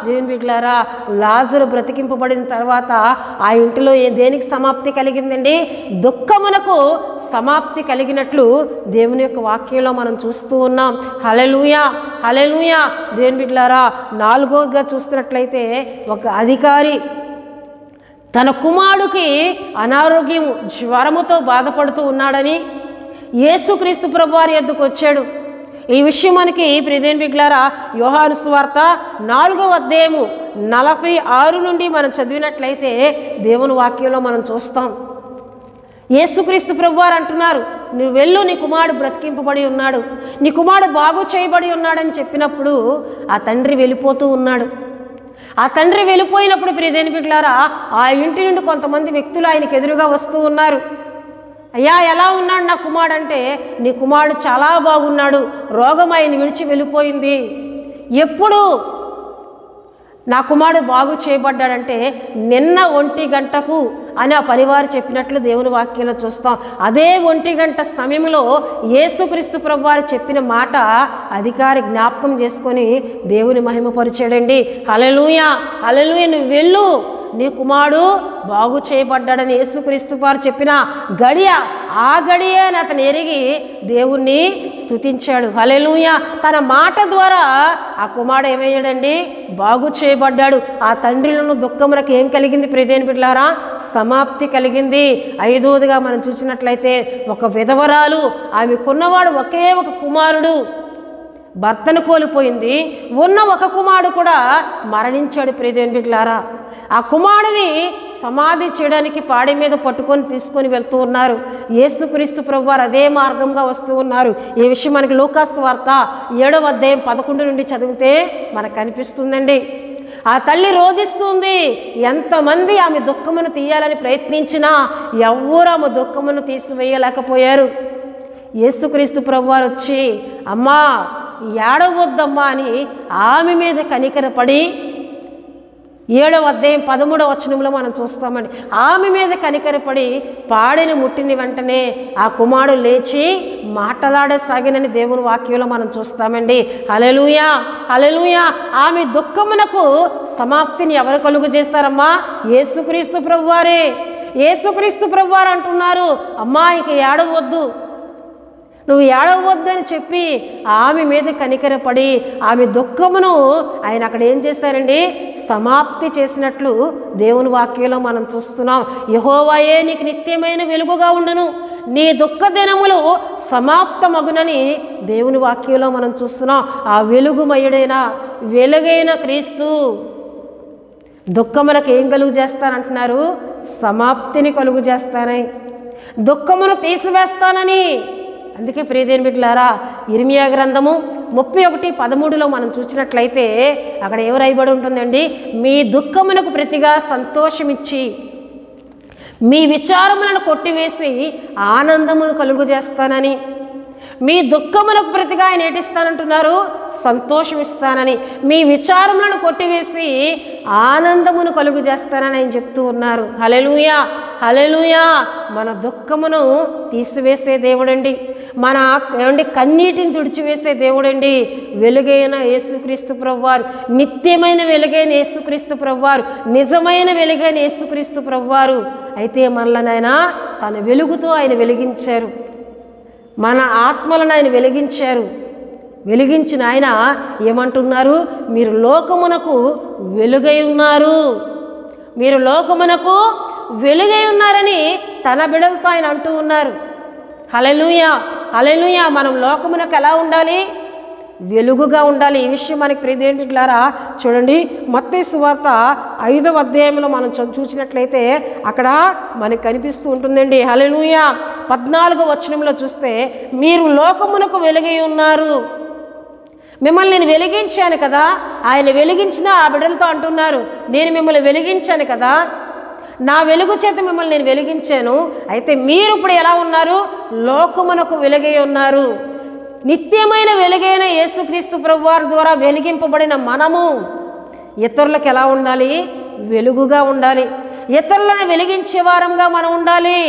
దేవుని బిడ్డలారా లాజరు బ్రతికింపబడిన తర్వాత ఆ ఇంటిలో దేనికి సమాప్తి కలిగిందండి? దుఃఖమునకు సమాప్తి కలిగినట్లు దేవుని యొక్క వాక్యంలో మనం చూస్తూ ఉన్నాం. హల్లెలూయా, హల్లెలూయా. దేవుని బిడ్డలారా 4వదిగా చూస్తున్నట్లయితే ఒక అధికారి తన కుమారుడికి అనారోగ్యం, జ్వరముతో బాధపడుతూ ఉన్నాడని యేసుక్రీస్తు ప్రభువారి యొద్దకు వచ్చాడు. ఈ విషయం మనకి ప్రియదేవుని బిడ్డలారా యోహాను సువార్త 4వ అధ్యాయము 46 నుండి మనం చదివినట్లయితే దేవుని వాక్యంలో మనం చూస్తాం. యేసుక్రీస్తు ప్రభువారు అంటున్నారు, నువ్వు వెళ్ళు, నీ కుమారుడు బ్రతికింపబడి ఉన్నాడు, నీ కుమారుడు బాగు చేయబడి ఉన్నాడని చెప్పినప్పుడు ఆ తండ్రి వెళ్ళిపోతూ ఉన్నాడు. ఆ తండ్రి వెళ్ళిపోయినప్పుడు ప్రియదేవుని బిడ్డలారా ఆ ఇంటి నుండి కొంతమంది వ్యక్తులు ఆయనకు ఎదురుగా వస్తూ ఉన్నారు. అయ్యా ఎలా ఉన్నాడు నా కుమారుడు అంటే, నీ కుమారుడు చాలా బాగున్నాడు, రోగం ఆయన విడిచి వెళ్ళిపోయింది. ఎప్పుడు నా కుమారుడు బాగు చేయబడ్డాడంటే నిన్న 1 గంటకు అని ఆ పనివారు చెప్పినట్లు దేవుని వాక్యంలో చూస్తాం. అదే 1 గంట సమయంలో యేసుక్రీస్తు ప్రభువారు చెప్పిన మాట అధికారి జ్ఞాపకం చేసుకొని దేవుని మహిమపరిచాడండి. హల్లెలూయా, హల్లెలూయా. నువ్వు వెళ్ళు, నీ కుమారుడు బాగు చేయబడ్డాడని యేసుక్రీస్తు వారు చెప్పిన గడియ, ఆ గడియ అని అతను ఎరిగి దేవుణ్ణి స్తుతించాడు. హల్లెలూయా. తన మాట ద్వారా ఆ కుమారుడు ఏమయ్యాడండి? బాగు చేయబడ్డాడు. ఆ తండ్రిలోని దుఃఖమునకు ఏం కలిగింది ప్రియదేవుని బిడ్డలారా? సమాప్తి కలిగింది. 5వదిగా మనం చూసినట్లయితే ఒక విధవరాలు, ఆమెకున్నవాడు ఒకే ఒక కుమారుడు, భర్తను కోల్పోయింది. ఉన్న ఒక కుమారుడు కూడా మరణించాడు ప్రియదేవుని బిడ్డలారా. ఆ కుమారుడిని సమాధి చేయడానికి పాడి మీద పట్టుకొని తీసుకొని వెళ్తూ ఉన్నారు. యేసుక్రీస్తు ప్రభువారు అదే మార్గంగా వస్తూ ఉన్నారు. ఈ విషయం మనకి లూకాసు వార్త 7వ అధ్యాయం 11 నుండి చదివితే మనకు కనిపిస్తుందండి. ఆ తల్లి రోధిస్తుంది. ఎంతమంది ఆమె దుఃఖమును తీయాలని ప్రయత్నించినా ఎవ్వరూ ఆమె దుఃఖమును తీసివేయలేకపోయారు. యేసుక్రీస్తు ప్రభువారు వచ్చి, అమ్మా ఏడవద్దమ్మా అని ఆమె మీద కనికరపడి 7వ అధ్యాయం 13వ వచనంలో మనం చూస్తామండి. ఆమె మీద కనికరపడి పాడెను ముట్టిన వెంటనే ఆ కుమారుడు లేచి మాట్లాడసాగినని దేవుని వాక్యంలో మనం చూస్తామండి. హల్లెలూయా, హల్లెలూయా. ఆమె దుఃఖమునకు సమాప్తిని ఎవరు కలుగు చేశారమ్మా? యేసుక్రీస్తు ప్రభువారే. యేసుక్రీస్తు ప్రభువారు అంటున్నారు, అమ్మా ఇక ఏడవద్దు, నువ్వు ఏడవద్దని చెప్పి ఆమె మీద కనికరపడి ఆమె దుఃఖమును ఆయన అక్కడ ఏం చేశారండి? సమాప్తి చేసినట్లు దేవుని వాక్యంలో మనం చూస్తున్నాం. యెహోవాయే నీకు నిత్యమైన వెలుగుగా ఉండును, నీ దుఃఖ దినములు సమాప్తమగునని దేవుని వాక్యంలో మనం చూస్తున్నాం. ఆ వెలుగుమయుడైన వెలుగైన క్రీస్తు దుఃఖమునకు ఏం కలుగు చేస్తానంటున్నారు? సమాప్తిని కలుగు చేస్తానని, దుఃఖమును తీసివేస్తానని. అందుకే ప్రియదేవుని బిడ్డలారా ఇర్మియా గ్రంథము 31:13లో మనం చూసినట్లయితే అక్కడ ఏం రాయబడి ఉంటుందండి? మీ దుఃఖమునకు ప్రతిగా సంతోషమిచ్చి మీ విచారములను కొట్టివేసి ఆనందమును కలుగు చేస్తానని. మీ దుఃఖములకు ప్రతిగా ఆయన ఏటిస్తానంటున్నారు, సంతోషం ఇస్తానని. మీ విచారములను కొట్టివేసి ఆనందమును కలుగు చేస్తానని ఆయన చెప్తూ ఉన్నారు. హల్లెలూయా, హల్లెలూయా. మన దుఃఖమును తీసివేసే దేవుడండి, మన కన్నీటిని తుడిచివేసే దేవుడండి వెలుగైన యేసుక్రీస్తు ప్రభువారు, నిత్యమైన వెలుగైన యేసుక్రీస్తు ప్రభువారు, నిజమైన వెలుగైన యేసుక్రీస్తు ప్రభువారు. అయితే మనల్ని తన వెలుగుతో ఆయన వెలిగించారు, మన ఆత్మలను ఆయన వెలిగించారు. వెలిగించిన ఆయన ఏమంటున్నారు, మీరు లోకమునకు వెలుగై ఉన్నారు, మీరు లోకమునకు వెలుగై ఉన్నారని తన బిడ్డలతో ఆయన అంటూ ఉన్నారు. హల్లెలూయా, హల్లెలూయా. మనం లోకమునకు ఎలా ఉండాలి, వెలుగుగా ఉండాలి. ఈ విషయం మనకి ప్రియదేవుని బిడ్డలారా చూడండి, మత్తయి సువార్త 5వ అధ్యాయంలో మనం చూసినట్లయితే అక్కడ మనకు కనిపిస్తూ ఉంటుందండి. హల్లెలూయా. 14వ వచనంలో చూస్తే, మీరు లోకమునకు వెలుగై ఉన్నారు, మిమ్మల్ని నేను వెలిగించాను కదా. ఆయన వెలిగించిన ఆ బిడ్డలతో అంటున్నారు, నేను మిమ్మల్ని వెలిగించాను కదా, నా వెలుగు చేత మిమ్మల్ని నేను వెలిగించాను. అయితే మీరు ఇప్పుడు ఎలా ఉన్నారు, లోకమునకు వెలుగై ఉన్నారు. నిత్యమైన వెలుగైన యేసుక్రీస్తు ప్రభువారి ద్వారా వెలిగింపబడిన మనము ఇతరులకు ఎలా ఉండాలి, వెలుగుగా ఉండాలి. ఇతరులను వెలిగించే వారంగా మనం ఉండాలి.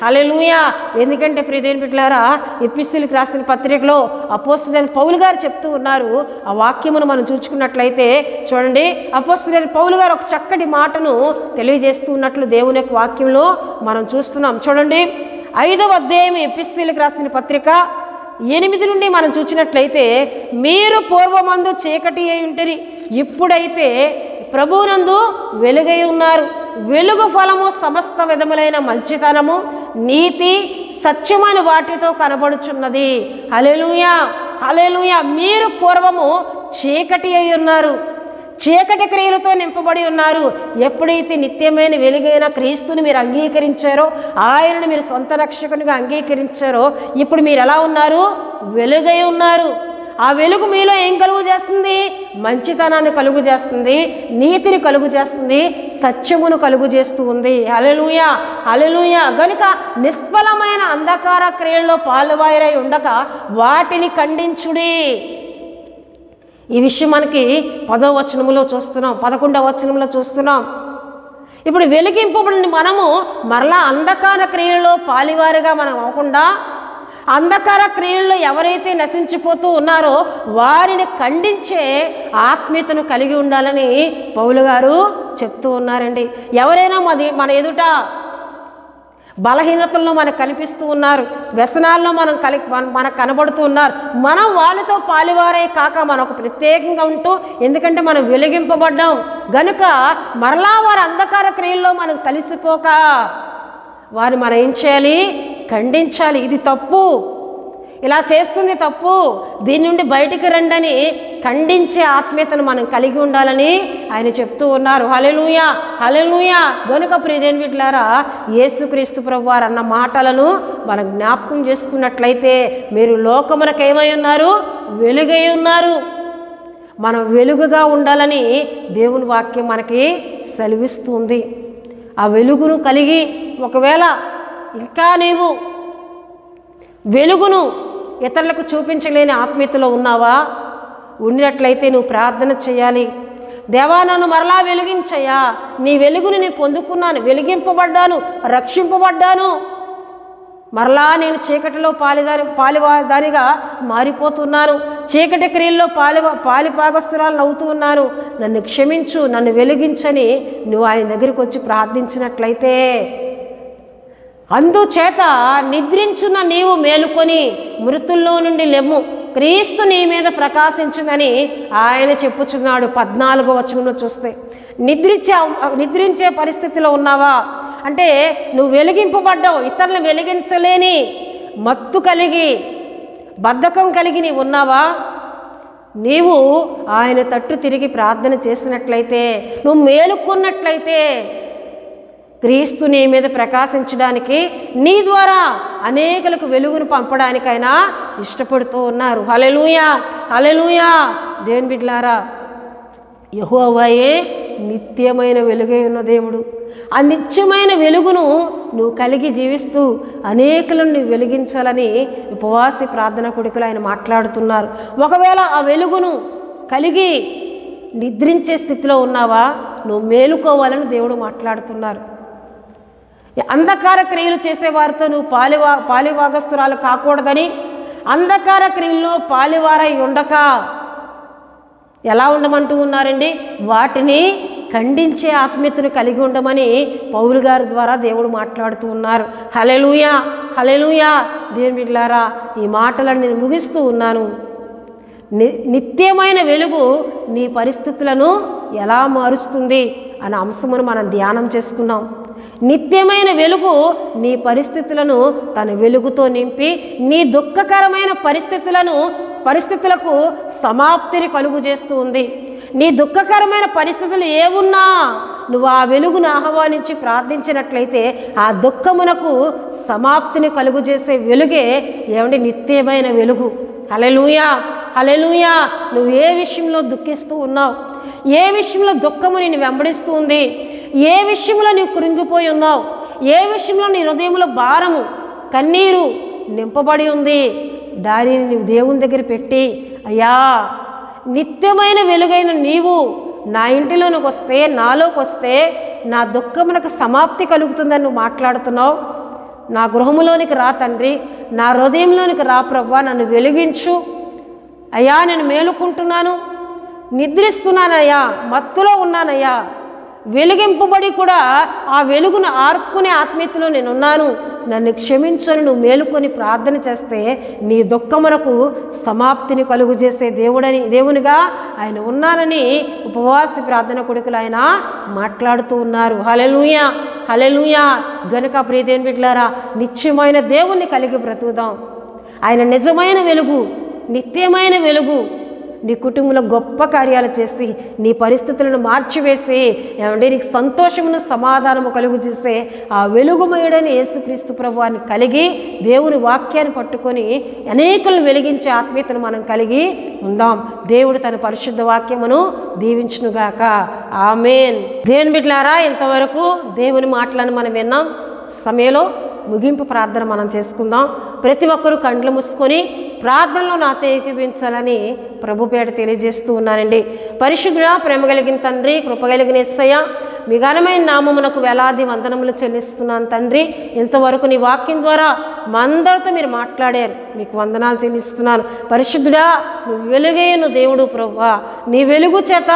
హల్లెలూయా. ఎందుకంటే ప్రియదేవుని బిడ్డలారా, ఎఫెసీయులకు రాసిన పత్రికలో అపోస్తలుడైన పౌలు గారు చెప్తూ ఉన్నారు. ఆ వాక్యమును మనం చూసుకున్నట్లయితే చూడండి, అపోస్తలుడైన పౌలు గారు ఒక చక్కటి మాటను తెలియజేస్తూ ఉన్నట్లు దేవుని యొక్క వాక్యంలో మనం చూస్తున్నాం. చూడండి, 5వ అధ్యాయం ఎఫెసీయులకు రాసిన పత్రిక 8 నుండి మనం చూసినట్లయితే, మీరు పూర్వమందు చీకటి అయి ఉంటిరి, ఇప్పుడైతే ప్రభువునందు వెలుగై ఉన్నారు. వెలుగు ఫలము సమస్త విధములైన మంచితనము, నీతి, సత్యమైన వాటితో కనబడుచున్నది. హల్లెలూయా, హల్లెలూయా. మీరు పూర్వము చీకటి అయి ఉన్నారు, చీకటి క్రియలతో నింపబడి ఉన్నారు. ఎప్పుడైతే నిత్యమైన వెలుగైన క్రీస్తుని మీరు అంగీకరించారో, ఆయనను మీరు సొంత రక్షకునిగా అంగీకరించారో, ఇప్పుడు మీరు ఎలా ఉన్నారు, వెలుగై ఉన్నారు. ఆ వెలుగు మీలో ఏం కలుగు చేస్తుంది, మంచితనాన్ని కలుగు చేస్తుంది, నీతిని కలుగు చేస్తుంది, సత్యమును కలుగు చేస్తూ ఉంది. హల్లెలూయా, హల్లెలూయా. గనుక నిష్ఫలమైన అంధకార క్రియల్లో పాలువారై ఉండక వాటిని ఖండించుడి. ఈ విషయం మనకి 10వ వచనంలో చూస్తున్నాం, 11వ వచనంలో చూస్తున్నాం. ఇప్పుడు వెలిగింపబడిన మనము మరలా అంధకార క్రియల్లో పాలివారిగా మనం అవ్వకుండా, అంధకార క్రియల్లో ఎవరైతే నశించిపోతూ ఉన్నారో వారిని ఖండించే ఆత్మీయతను కలిగి ఉండాలని పౌలు గారు చెప్తూ ఉన్నారండి. ఎవరైనా మన ఎదుట బలహీనతల్లో మనకు కనిపిస్తూ ఉన్నారు, వ్యసనాల్లో మనకు కనబడుతూ ఉన్నారు, మనం వాళ్ళతో పాలివారే కాక మనం ఒక ప్రత్యేకంగా ఉంటూ, ఎందుకంటే మనం వెలిగింపబడ్డాం గనుక మరలా వారి అంధకార క్రియల్లో మనం కలిసిపోక వారు మనం ఏం చేయాలి, ఖండించాలి. ఇది తప్పు, ఇలా చేస్తుంది తప్పు, దీని నుండి బయటికి రండని ఖండించే ఆత్మీయతను మనం కలిగి ఉండాలని ఆయన చెప్తూ ఉన్నారు. హల్లెలూయా, హల్లెలూయా. గనుక ప్రియదేవుని బిడ్డలారా, యేసుక్రీస్తు ప్రభువారు అన్న మాటలను మనం జ్ఞాపకం చేసుకున్నట్లయితే, మీరు లోకమునకు ఏమై ఉన్నారు, వెలుగై ఉన్నారు. మనం వెలుగుగా ఉండాలని దేవుని వాక్యం మనకి సెలవిస్తుంది. ఆ వెలుగును కలిగి ఒకవేళ ఇంకా నీవు వెలుగును ఇతరులకు చూపించలేని ఆత్మీయతలో ఉన్నావా, ఉన్నట్లయితే నువ్వు ప్రార్థన చేయాలి. దేవా, నన్ను మరలా వెలిగించయ్యా, నీ వెలుగుని నేను పొందుకున్నాను, వెలిగింపబడ్డాను, రక్షింపబడ్డాను, మరలా నేను చీకటిలో పాలిదానిగా మారిపోతున్నాను, చీకటి క్రియల్లో పాలిపాగస్తురాలను అవుతూ ఉన్నాను, నన్ను క్షమించు, నన్ను వెలిగించని నువ్వు ఆయన దగ్గరికి వచ్చి ప్రార్థించినట్లయితే, అందుచేత నిద్రించున్న నీవు మేలుకొని మృతుల్లో నుండి లెమ్ము, క్రీస్తు నీ మీద ప్రకాశించునని ఆయన చెప్పుచున్నాడు. 14వ వచనంలో చూస్తే, నిద్రించే పరిస్థితిలో ఉన్నావా అంటే నువ్వు వెలిగింపబడ్డావు, ఇతరులను వెలిగించలేని మత్తు కలిగి బద్ధకం కలిగి నీవు ఉన్నావా, నీవు ఆయన తట్టు తిరిగి ప్రార్థన చేసినట్లయితే, నువ్వు మేలుకున్నట్లయితే క్రీస్తు నీ మీద ప్రకాశించడానికి, నీ ద్వారా అనేకులకు వెలుగును పంపడానికైనా ఇష్టపడుతూ ఉన్నారు. హల్లెలూయా, హల్లెలూయా. దేవుని బిడ్డలారా, యెహోవాయే నిత్యమైన వెలుగై ఉన్న దేవుడు. ఆ నిత్యమైన వెలుగును నువ్వు కలిగి జీవిస్తూ అనేకులను నువ్వు వెలిగించాలని ఉపవాసి ప్రార్థన కొడుకులు ఆయన మాట్లాడుతున్నారు. ఒకవేళ ఆ వెలుగును కలిగి నిద్రించే స్థితిలో ఉన్నావా, నువ్వు మేలుకోవాలని దేవుడు మాట్లాడుతున్నారు. అంధకార క్రియలు చేసేవారితో నువ్వు పాలిభాగస్తురాలు కాకూడదని, అంధకార క్రియల్లో పాలివారై ఉండక ఎలా ఉండమంటూ ఉన్నారండి? వాటిని ఖండించే ఆత్మీయతను కలిగి ఉండమని పౌలు గారి ద్వారా దేవుడు మాట్లాడుతూ ఉన్నారు. హల్లెలూయా, హల్లెలూయా. దేవుని బిడ్డలారా, ఈ మాటలను నేను ముగిస్తూ ఉన్నాను. నిత్యమైన వెలుగు నీ పరిస్థితులను ఎలా మారుస్తుంది అనే అంశమును మనం ధ్యానం చేసుకున్నాం. నిత్యమైన వెలుగు నీ పరిస్థితులను తన వెలుగుతో నింపి నీ దుఃఖకరమైన పరిస్థితులకు సమాప్తిని కలుగు చేస్తూ ఉంది. నీ దుఃఖకరమైన పరిస్థితులు ఏమున్నా నువ్వు ఆ వెలుగును ఆహ్వానించి ప్రార్థించినట్లయితే ఆ దుఃఖమునకు సమాప్తిని కలుగు చేసే వెలుగే ఏమండి నిత్యమైన వెలుగు. హల్లెలూయా, హల్లెలూయా. నువ్వు ఏ విషయంలో దుఃఖిస్తూ ఉన్నావు, ఏ విషయంలో దుఃఖము నిన్ను వెంబడిస్తూ ఉంది, ఏ విషయంలో నీవు కృంగిపోయి ఉన్నావు, ఏ విషయంలో నీ హృదయంలో భారము కన్నీరు నింపబడి ఉంది, దానిని నువ్వు దేవుని దగ్గర పెట్టి, అయ్యా నిత్యమైన వెలుగైన నీవు నా ఇంటిలోనికి వస్తే, నాలోకి వస్తే నా దుఃఖమునకు సమాప్తి కలుగుతుందని నువ్వు మాట్లాడుతున్నావు. నా గృహములోనికి రా తండ్రి, నా హృదయంలోనికి రా ప్రభువా, నన్ను వెలిగించు అయ్యా, నేను మేలుకుంటున్నాను, నిద్రిస్తున్నానయ్యా, మత్తులో ఉన్నానయ్యా, వెలిగింపబడి కూడా ఆ వెలుగును ఆర్పుకునే ఆత్మీయతలో నేనున్నాను, నన్ను క్షమించని నువ్వు మేలుకొని ప్రార్థన చేస్తే నీ దుఃఖమునకు సమాప్తిని కలుగు చేసే దేవునిగా ఆయన ఉన్నానని ఉపవాసి ప్రార్థన కొడుకులు ఆయన మాట్లాడుతూ ఉన్నారు. హల్లెలూయా, హల్లెలూయా. గనుక ప్రియదేవుని బిడ్డలారా, నిత్యమైన దేవుణ్ణి కలిగి బ్రతుకుదాం. ఆయన నిజమైన వెలుగు, నిత్యమైన వెలుగు. నీ కుటుంబంలో గొప్ప కార్యాలు చేసి నీ పరిస్థితులను మార్చివేసి ఏమంటే నీకు సంతోషమును సమాధానము కలుగు చేసే ఆ వెలుగుమయుడని యేసుక్రీస్తు ప్రభువాన్ని కలిగి దేవుని వాక్యాన్ని పట్టుకొని అనేకులను వెలిగించే ఆత్మీయతను మనం కలిగి ఉందాం. దేవుడు తన పరిశుద్ధ వాక్యమును దీవించునుగాక. ఆమేన్. దేవుని బిడ్డలారా, ఇంతవరకు దేవుని మాటలను మనం విన్నాం. సమయంలో ముగింపు ప్రార్థన మనం చేసుకుందాం. ప్రతి ఒక్కరూ కండ్లు మూసుకొని ప్రార్థనలో నాతో ఏకీభవించాలని ప్రభు పేట తెలియజేస్తూ ఉన్నానండి. పరిశుద్ధుడా, ప్రేమ కలిగిన తండ్రి, కృపగలిగిన యేసయ్య, మీ ఘనమైన నామమునకు వేలాది వందనములు చెల్లిస్తున్నాను తండ్రి. ఇంతవరకు నీ వాక్యం ద్వారా మా అందరితో మీరు మాట్లాడారు, మీకు వందనాలు చెల్లిస్తున్నాను. పరిశుద్ధుడా, నువ్వు వెలుగైన దేవుడు ప్రభువా, నీ వెలుగు చేత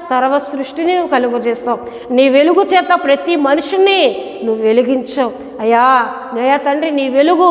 సర్వ సృష్టిని నువ్వు కలుగు చేస్తావు, నీ వెలుగు చేత ప్రతి మనుషుని నువ్వు వెలిగించావు. అయ్యా తండ్రి, నీ వెలుగు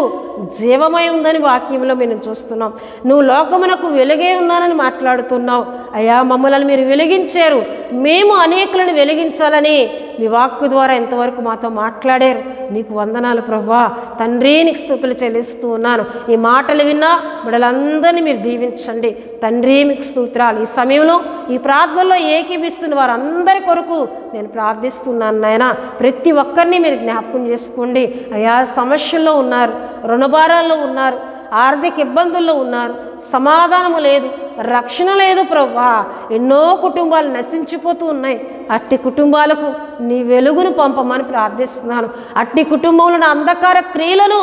జీవమై ఉందని వాక్యంలో మేము చూస్తున్నాం. నువ్వు లోకమునకు వెలుగే ఉన్నానని మాట్లాడుతున్నావు. అయ్యా మమ్మల్ని మీరు వెలిగించారు, మేము అనేకులను వెలిగించాలని మీ వాక్కు ద్వారా ఎంతవరకు మాతో మాట్లాడారు. నీకు వందనాలు ప్రభువా. తండ్రి, నీకు స్తుతులు చెల్లిస్తూ ఉన్నాను. ఈ మాటలు విన్నా బిడ్డలందరినీ మీరు దీవించండి తండ్రి. మీకు స్తోత్రాలు. ఈ సమయంలో ఈ ప్రార్థనలో ఏకీభిస్తున్న వారందరి కొరకు నేను ప్రార్థిస్తున్నాను నాయన. ప్రతి ఒక్కరిని మీరు జ్ఞాపకం చేసుకోండి. అయ్యా సమస్యల్లో ఉన్నారు, రుణభారాల్లో ఉన్నారు, ఆర్థిక ఇబ్బందుల్లో ఉన్నారు, సమాధానము లేదు, రక్షణ లేదు ప్రభువా. ఎన్నో కుటుంబాలు నశించిపోతూ ఉన్నాయి. అట్టి కుటుంబాలకు నీ వెలుగును పంపమని ప్రార్థిస్తున్నాను. అట్టి కుటుంబంలో అంధకార క్రియలను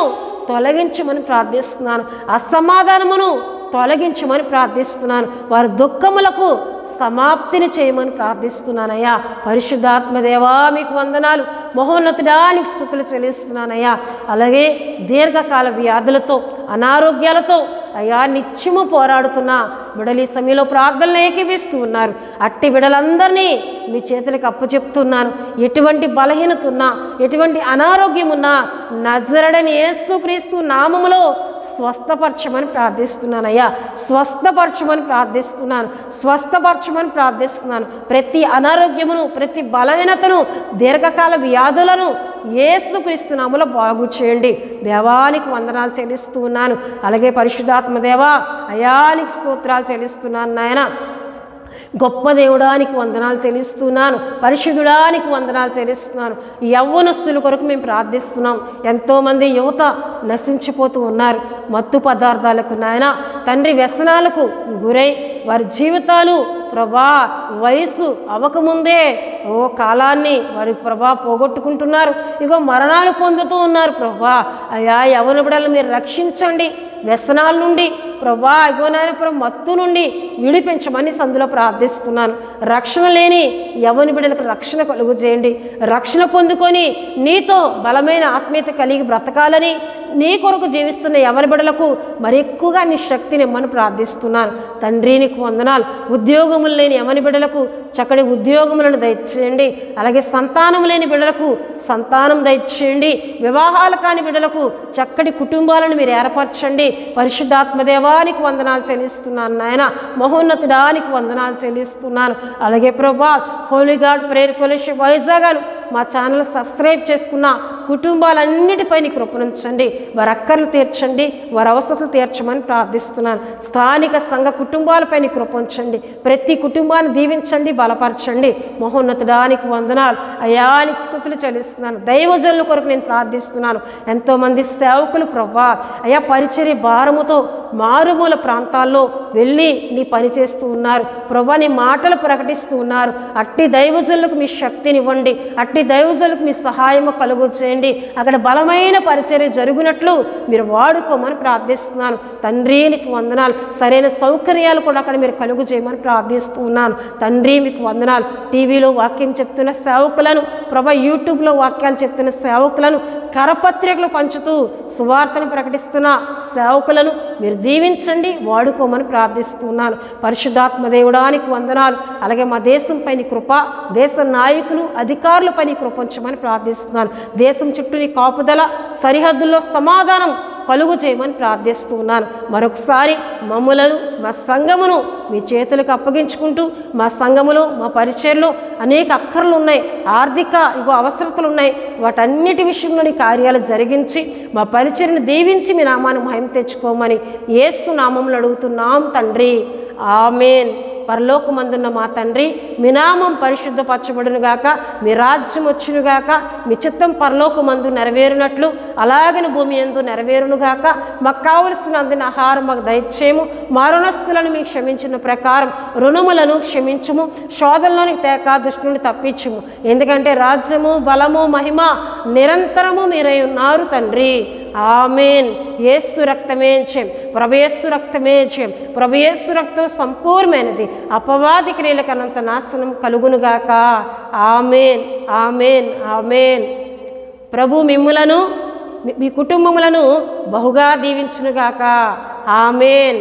తొలగించమని ప్రార్థిస్తున్నాను. అసమాధానమును తొలగించమని ప్రార్థిస్తున్నాను. వారి దుఃఖములకు సమాప్తిని చేయమని ప్రార్థిస్తున్నానయ్యా. పరిశుద్ధాత్మదేవా, మీకు వందనాలు. మహోన్నతుడా, నీకు స్తుతులు చెల్లిస్తున్నానయ్యా. అలాగే దీర్ఘకాల వ్యాధులతో, అనారోగ్యాలతో అయ్యా నిత్యము పోరాడుతున్న బిడలు ఈ సమయంలో ప్రార్థనలు ఏకీభిస్తూ ఉన్నారు. అట్టి బిడలందరినీ మీ చేతులకు అప్పచెప్తున్నాను. ఎటువంటి బలహీనత ఉన్నా, ఎటువంటి అనారోగ్యం ఉన్నా నజరేయుడైన యేసుక్రీస్తు నామములో స్వస్థపరచమని ప్రార్థిస్తున్నానయ్యా. స్వస్థపరచమని ప్రార్థిస్తున్నాను, స్వస్థపరచమని ప్రార్థిస్తున్నాను. ప్రతి అనారోగ్యమును, ప్రతి బలహీనతను, దీర్ఘకాల వ్యాధులను యేసుక్రీస్తు నామములో బాగు చేయండి. దేవానికి వందనాలు చెల్లిస్తూ ఉన్నాను. అలాగే పరిశుద్ధాత్మ దేవా, అయానికి స్తోత్రాలు చెల్లిస్తున్నాను నాయన. గొప్ప దేవుడానికి వందనాలు చెల్లిస్తున్నాను. పరిశుద్ధుడానికి వందనాలు చెల్లిస్తున్నాను. యవ్వనస్తుల కొరకు మేము ప్రార్థిస్తున్నాం. ఎంతోమంది యువత నశించిపోతూ ఉన్నారు మత్తు పదార్థాలకు నాయన తండ్రి, వ్యసనాలకు గురై వారి జీవితాలు ప్రభా వయసు అవ్వకముందే కాలాన్ని వారి ప్రభా పోగొట్టుకుంటున్నారు. ఇగో మరణాలు పొందుతూ ఉన్నారు. ప్రభా అయ్యా యవ్వన బిడ్డలను మీరు రక్షించండి, వ్యసనాల నుండి ప్రభా ఇగో నాయన ప్రభు మత్తు నుండి విడిపించమని సందులో ప్రార్థిస్తున్నాను. రక్షణ లేని యవ్వన బిడ్డలకు రక్షణ కలుగు చేయండి. రక్షణ పొందుకొని నీతో బలమైన ఆత్మీయత కలిగి బ్రతకాలని, నీ కొరకు జీవిస్తున్న యవ్వన బిడ్డలకు మరి ఎక్కువగా నీ శక్తిని ఇమ్మని ప్రార్థిస్తున్నాను. తండ్రి నీకు వందనాలు. ఉద్యోగములు లేని యవ్వన బిడ్డలకు చక్కటి ఉద్యోగములను దయచేయండి. అలాగే సంతానం లేని బిడ్డలకు సంతానం దయచేయండి. వివాహాలు కాని బిడ్డలకు చక్కటి కుటుంబాలను మీరు ఏర్పరచండి. పరిశుద్ధాత్మదేవానికి వందనాలు చెల్లిస్తున్నాను నాయన. మహోన్నతుడానికి వందనాలు చెల్లిస్తున్నాను. అలాగే ప్రభా Holi God prayer fellowship Vizag మా ఛానల్ సబ్స్క్రైబ్ చేసుకున్న కుటుంబాలన్నిటిపై నీ కృపణించండి. వారి అక్కర్లు తీర్చండి, వారి అవసరాలు తీర్చమని ప్రార్థిస్తున్నాను. స్థానిక సంఘ కుటుంబాలపై నీ కృపణించండి. ప్రతి కుటుంబాన్ని దీవించండి, బలపరచండి. మహోన్నతుడానికి వందనాలు. అయానికి స్తుతులు చెల్లిస్తున్నాను. దైవజనుల కొరకు నేను ప్రార్థిస్తున్నాను. ఎంతోమంది సేవకులు ప్రభా అయా పరిచర్య భారముతో మారుమూల ప్రాంతాల్లో వెళ్ళి నీ పని చేస్తూ ఉన్నారు. ప్రభా నీ మాటలు ప్రకటిస్తూ ఉన్నారు. అట్టి దైవజనులకు మీ శక్తినివ్వండి. అట్టి దైవజనులకు మీ సహాయము కలుగు చేయండి. అక్కడ బలమైన పరిచర్య జరుగునట్లు మీరు వాడుకోమని ప్రార్థిస్తున్నాను. తండ్రి నీకు వందనాలు. సరైన సౌకర్యాలు కూడా అక్కడ మీరు కలుగు చేయమని ప్రార్థిస్తూ ఉన్నాను. తండ్రి మీకు వందనాలు. టీవీలో వాక్యం చెప్తున్న సేవకులను ప్రభా, యూట్యూబ్లో వాక్యాలు చెప్తున్న సేవకులను, కరపత్రికలు పంచుతూ సువార్తను ప్రకటిస్తున్న సేవకులను మీరు దీవించండి, వాడుకోమని ప్రార్థిస్తున్నాను. పరిశుద్ధాత్మ దేవుడానికి వందనాలు. అలాగే మా దేశంపై నీ కృప, దేశ నాయకులు అధికారులపై నీ కృప ఉంచమని ప్రార్థిస్తున్నాను. దేశం చుట్టూ నీ కాపుదల, సరిహద్దుల్లో సమాధానం కలుగు చేయమని ప్రార్థిస్తున్నాను. మరొకసారి మమ్ములను మా సంఘమును మీ చేతులకు అప్పగించుకుంటూ, మా సంఘములో మా పరిచర్లో అనేక అక్కర్లు ఉన్నాయి, ఆర్థిక అవసరతలు ఉన్నాయి. వాటన్నిటి విషయంలో నీ కార్యాలు జరిగించి మా పరిచర్ను దీవించి మీ నామాన్ని మహిమ తెచ్చుకోమని యేసు నామములో అడుగుతున్నాం తండ్రి. ఆమేన్. పరలోకమందున్న మా తండ్రి, మీ నామం పరిశుద్ధపరచబడునుగాక, మీ రాజ్యం వచ్చునుగాక, మీ చిత్తం పరలోకమందు నెరవేరునట్లు అలాగని భూమి యందు నెరవేరునుగాక. మాకు కావలసిన అందిన ఆహారం మాకు దయచేయము. మా రుణస్తులను మీకు క్షమించిన ప్రకారం రుణములను క్షమించుము. శోధనలోని తేక దుష్టు నుండి తప్పించుము. ఎందుకంటే రాజ్యము, బలము, మహిమ నిరంతరము మీరై ఉన్నారు తండ్రి. ఆమేన్. యేసు రక్తమే జయం, ప్రభు యేసు రక్తమే జయం, ప్రభు యేసు రక్తం సంపూర్ణమైనది. అపవాది క్రియలకు అనంత నాశనం కలుగునుగాక. ఆమేన్, ఆమేన్, ఆమేన్. ప్రభు మిమ్ములను మీ కుటుంబములను బహుగా దీవించునుగాక. ఆమేన్.